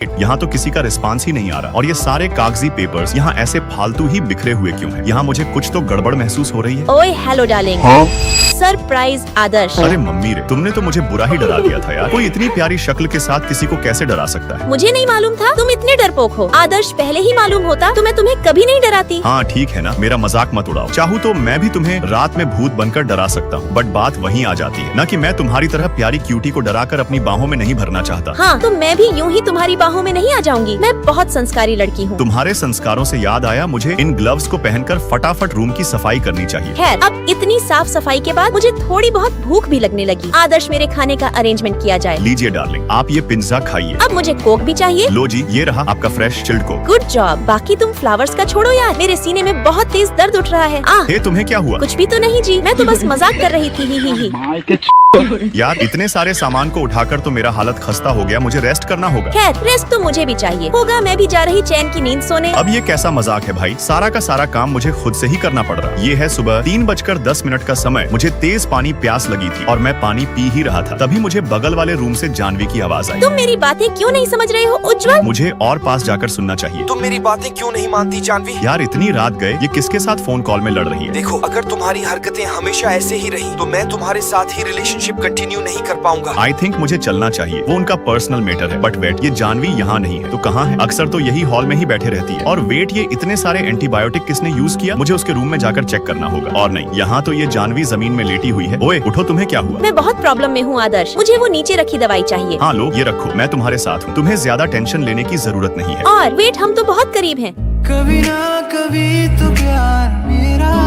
यहाँ तो किसी का रिस्पांस ही नहीं आ रहा और ये सारे कागजी पेपर्स यहाँ ऐसे फालतू ही बिखरे हुए क्यों हैं? यहाँ मुझे कुछ तो गड़बड़ महसूस हो रही है। ओए हेलो डार्लिंग। हाँ? सरप्राइज आदर्श। अरे मम्मी रे, तुमने तो मुझे बुरा ही डरा दिया था यार। कोई इतनी प्यारी शक्ल के साथ किसी को कैसे डरा सकता है? मुझे नहीं मालूम था तुम इतने डरपोक हो। आदर्श पहले ही मालूम होता तो मैं तुम्हें कभी नहीं डराती। हाँ ठीक है ना, मेरा मजाक मत उड़ाओ। चाहूँ तो मैं भी तुम्हें रात में भूत बनकर डरा सकता हूँ, बट बात वहीं आ जाती है ना कि मैं तुम्हारी तरह प्यारी क्यूटी को डराकर अपनी बाहों में नहीं भरना चाहता। हाँ तो मैं भी यूँ ही तुम्हारी बाहों में नहीं आ जाऊंगी। मैं बहुत संस्कारी लड़की हूँ। तुम्हारे संस्कारों से याद आया, मुझे इन ग्लव्स को पहनकर फटाफट रूम की सफाई करनी चाहिए। खैर अब इतनी साफ सफाई के बाद मुझे थोड़ी बहुत भूख भी लगने लगी। आदर्श मेरे खाने का अरेंजमेंट किया जाए। लीजिए डार्लिंग, आप ये पिज्जा खाइए। अब मुझे कोक भी चाहिए। लो जी, ये रहा आपका fresh chilled Coke. Good job. बाकी तुम फ्लावर्स का छोड़ो यार, मेरे सीने में बहुत तेज दर्द उठ रहा है। हे तुम्हें क्या हुआ? कुछ भी तो नहीं जी, मैं तो बस मजाक कर रही थी। ही। यार इतने सारे सामान को उठाकर तो मेरा हालत खस्ता हो गया, मुझे रेस्ट करना होगा। खैर रेस्ट तो मुझे भी चाहिए होगा, मैं भी जा रही चैन की नींद सोने। अब ये कैसा मजाक है भाई, सारा का सारा काम मुझे खुद से ही करना पड़ रहा। ये है सुबह 3:10 का समय। मुझे तेज पानी प्यास लगी थी और मैं पानी पी ही रहा था, तभी मुझे बगल वाले रूम से जानवी की आवाज आई। तुम मेरी बातें क्यों नहीं समझ रहे हो उज्जवल? मुझे और पास जाकर सुनना चाहिए। तुम मेरी बातें क्यों नहीं मानती जानवी? यार इतनी रात गए, ये किसके साथ फोन कॉल में लड़ रही है? देखो, अगर तुम्हारी हरकतें हमेशा ऐसे ही रही तो मैं तुम्हारे साथ ही रिलेशनशिप कंटिन्यू नहीं कर पाऊंगा। आई थिंक मुझे चलना चाहिए, वो उनका पर्सनल मैटर है। बट वेट, ये जानवी यहाँ नहीं है तो कहाँ है? अक्सर तो यही हॉल में ही बैठे रहती है। और वेट, ये इतने सारे एंटीबायोटिक किसने यूज किया? मुझे उसके रूम में जाकर चेक करना होगा। और नहीं, यहाँ तो ये जानवी जमीन में लेटी हुई है। ओए उठो, तुम्हें क्या हुआ? मैं बहुत प्रॉब्लम में हूँ आदर्श, मुझे वो नीचे रखी दवाई चाहिए। हाँ लो, ये रखो, मैं तुम्हारे साथ हूँ, तुम्हें ज्यादा टेंशन लेने की जरूरत नहीं है। और वेट, हम तो बहुत करीब हैं। कभी ना कभी तो प्यार मेरा।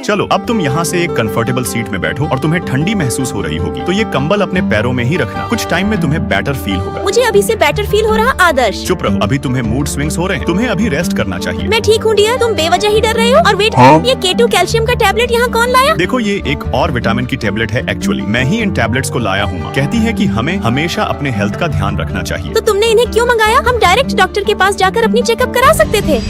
चलो अब तुम यहाँ से एक कंफर्टेबल सीट में बैठो और तुम्हें ठंडी महसूस हो रही होगी, तो ये कंबल अपने पैरों में ही रखना। कुछ टाइम में तुम्हें बेटर फील होगा। मुझे अभी से बेटर फील हो रहा आदर्श। चुप रहो, अभी तुम्हें मूड स्विंग्स हो रहे हैं, तुम्हें अभी रेस्ट करना चाहिए। मैं ठीक हूँ डियर, तुम बेवजह ही डर रहे हो। और वेट, ये K2 कैल्शियम का टैबलेट यहाँ कौन लाया? देखो, ये एक और विटामिन की टैबलेट है। एक्चुअली मैं ही इन टैबलेट्स को लाया हूँ। कहती है कि हमें हमेशा अपने हेल्थ का ध्यान रखना चाहिए। तो तुमने इन्हें क्यों मंगाया? हम डायरेक्ट डॉक्टर के पास जाकर अपनी चेकअप करा सकते थे।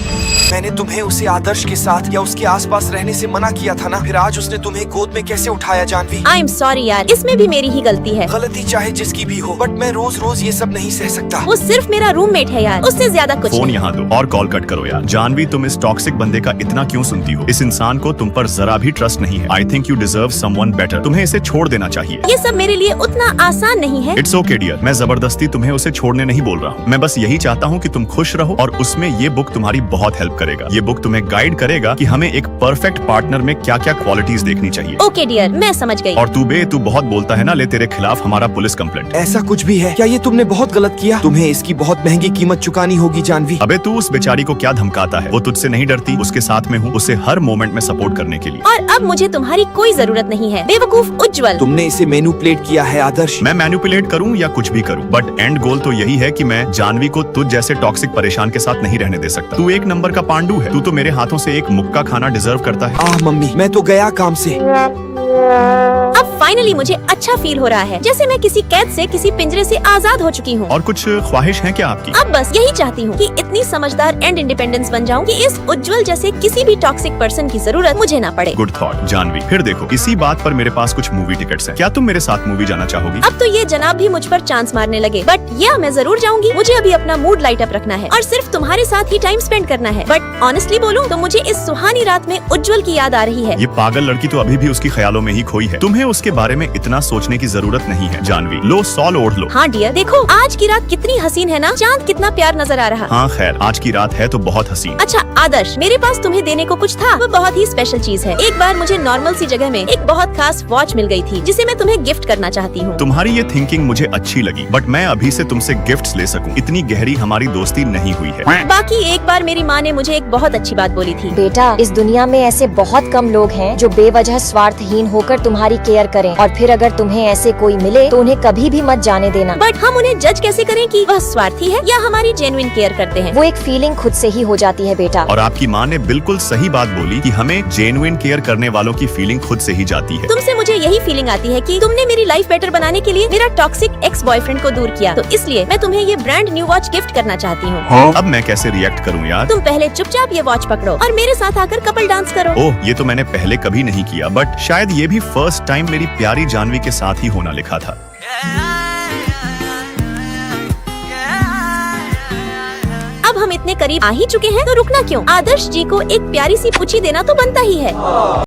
मैंने तुम्हें उसे आदर्श के साथ या उसके आसपास रहने से मना किया था ना, फिर आज उसने तुम्हें गोद में कैसे उठाया जानवी? आई एम सॉरी यार, इसमें भी मेरी ही गलती है। गलती चाहे जिसकी भी हो, बट मैं रोज रोज ये सब नहीं सह सकता। वो सिर्फ मेरा रूममेट है यार, उससे ज्यादा कुछ फोन नहीं। यहाँ दो और कॉल कट करो यार। जानवी, तुम इस टॉक्सिक बंदे का इतना क्यों सुनती हो? इस इंसान को तुम पर जरा भी ट्रस्ट नहीं है। I think you deserve someone better. तुम्हें इसे छोड़ देना चाहिए। ये सब मेरे लिए उतना आसान नहीं है। इट्स ओके डियर, मैं जबरदस्ती तुम्हें उसे छोड़ने नहीं बोल रहा हूँ। मैं बस यही चाहता हूँ कि तुम खुश रहो, और उसमें ये बुक तुम्हारी बहुत हेल्प करेगा। ये बुक तुम्हें गाइड करेगा कि हमें एक परफेक्ट पार्टनर में क्या क्या क्वालिटीज देखनी चाहिए। ओके डियर, मैं समझ गई। और तू बहुत बोलता है ना, ले तेरे खिलाफ हमारा पुलिस कंप्लेंट। ऐसा कुछ भी है क्या? ये तुमने बहुत गलत किया। तुम्हें इसकी बहुत महंगी कीमत चुकानी होगी जानवी। अबे तू उस बेचारी को क्या धमकाता है? वो तुझसे नहीं डरती, उसके साथ में हूँ, उसे हर मोमेंट में सपोर्ट करने के लिए। और अब मुझे तुम्हारी कोई जरूरत नहीं है, बेवकूफ उज्जवल। तुमने इसे मैनिपुलेट किया है आदर्श। मैं मैनिपुलेट करूँ या कुछ भी करूँ, बट एंड गोल तो यही है कि मैं जानवी को तुझ जैसे टॉक्सिक परेशान के साथ नहीं रहने दे सकता। तू एक नंबर का पांडू है, तू तो मेरे हाथों से एक मुक्का खाना डिजर्व करता है। आह मम्मी, मैं तो गया काम से। अब फाइनली मुझे अच्छा फील हो रहा है, जैसे मैं किसी कैद से, किसी पिंजरे से आजाद हो चुकी हूँ। और कुछ ख्वाहिश है क्या आपकी? अब बस यही चाहती हूँ कि इतनी समझदार एंड इंडिपेंडेंस बन जाऊँ कि इस उज्जवल जैसे किसी भी टॉक्सिक पर्सन की जरूरत मुझे ना पड़े। Good thought Janhvi. फिर देखो, इसी बात पर मेरे पास कुछ मूवी टिकट्स हैं। क्या तुम मेरे साथ मूवी जाना चाहोगी? अब तो ये जनाब भी मुझ पर चांस मारने लगे, बट या मैं जरूर जाऊंगी। मुझे अभी अपना मूड लाइट अप रखना है और सिर्फ तुम्हारे साथ ही टाइम स्पेंड करना है। बट ऑनेस्टली बोलूं तो मुझे इस सुहानी रात में उज्जवल की याद आ रही है। ये पागल लड़की तो अभी भी उसकी ख्यालों में ही खोई है। तुम्हें उसके बारे में इतना सोचने की जरूरत नहीं है जानवी। लो सॉल ओढ़ लो। हाँ डियर, देखो आज की रात कितनी हसीन है ना, चांद कितना प्यार नजर आ रहा। हाँ खैर, आज की रात है तो बहुत हसीन। अच्छा आदर्श, मेरे पास तुम्हें देने को कुछ था, वो बहुत ही स्पेशल चीज है। एक बार मुझे नॉर्मल सी जगह में एक बहुत खास वॉच मिल गई थी, जिसे मैं तुम्हें गिफ्ट करना चाहती हूँ। तुम्हारी ये थिंकिंग मुझे अच्छी लगी, बट मैं अभी से तुमसे गिफ्ट्स ले सकूं, इतनी गहरी हमारी दोस्ती नहीं हुई है। बाकी एक बार मेरी माँ ने मुझे एक बहुत अच्छी बात बोली थी। बेटा, इस दुनिया में ऐसे बहुत कम लोग हैं जो बेवजह स्वार्थहीन होकर तुम्हारी केयर करें, और फिर अगर तुम्हें ऐसे कोई मिले तो उन्हें कभी भी मत जाने देना। बट हम उन्हें जज कैसे करें कि वह स्वार्थी है या हमारी जेन्युइन केयर करते हैं? वो एक फीलिंग खुद से ही हो जाती है बेटा। और आपकी माँ ने बिल्कुल सही बात बोली कि हमें जेन्युइन केयर करने वालों की फीलिंग खुद से ही जाती है। तुमसे मुझे यही फीलिंग आती है कि तुमने मेरी लाइफ बेटर बनाने के लिए मेरा टॉक्सिक एक्स बॉयफ्रेंड को दूर किया, तो इसलिए मैं तुम्हें ये ब्रांड न्यू वॉच गिफ्ट करना चाहती हूँ। अब मैं कैसे रिएक्ट करूँ यार? तुम पहले चुपचाप ये वॉच पकड़ो और मेरे साथ आकर कपल डांस करो। ओह, ये तो मैंने पहले कभी नहीं किया, बट शायद ये भी फर्स्ट टाइम मेरी प्यारी जानवी के साथ ही होना लिखा था। अब हम इतने करीब आ ही चुके हैं तो रुकना क्यों? आदर्श जी को एक प्यारी सी पूछी देना तो बनता ही है।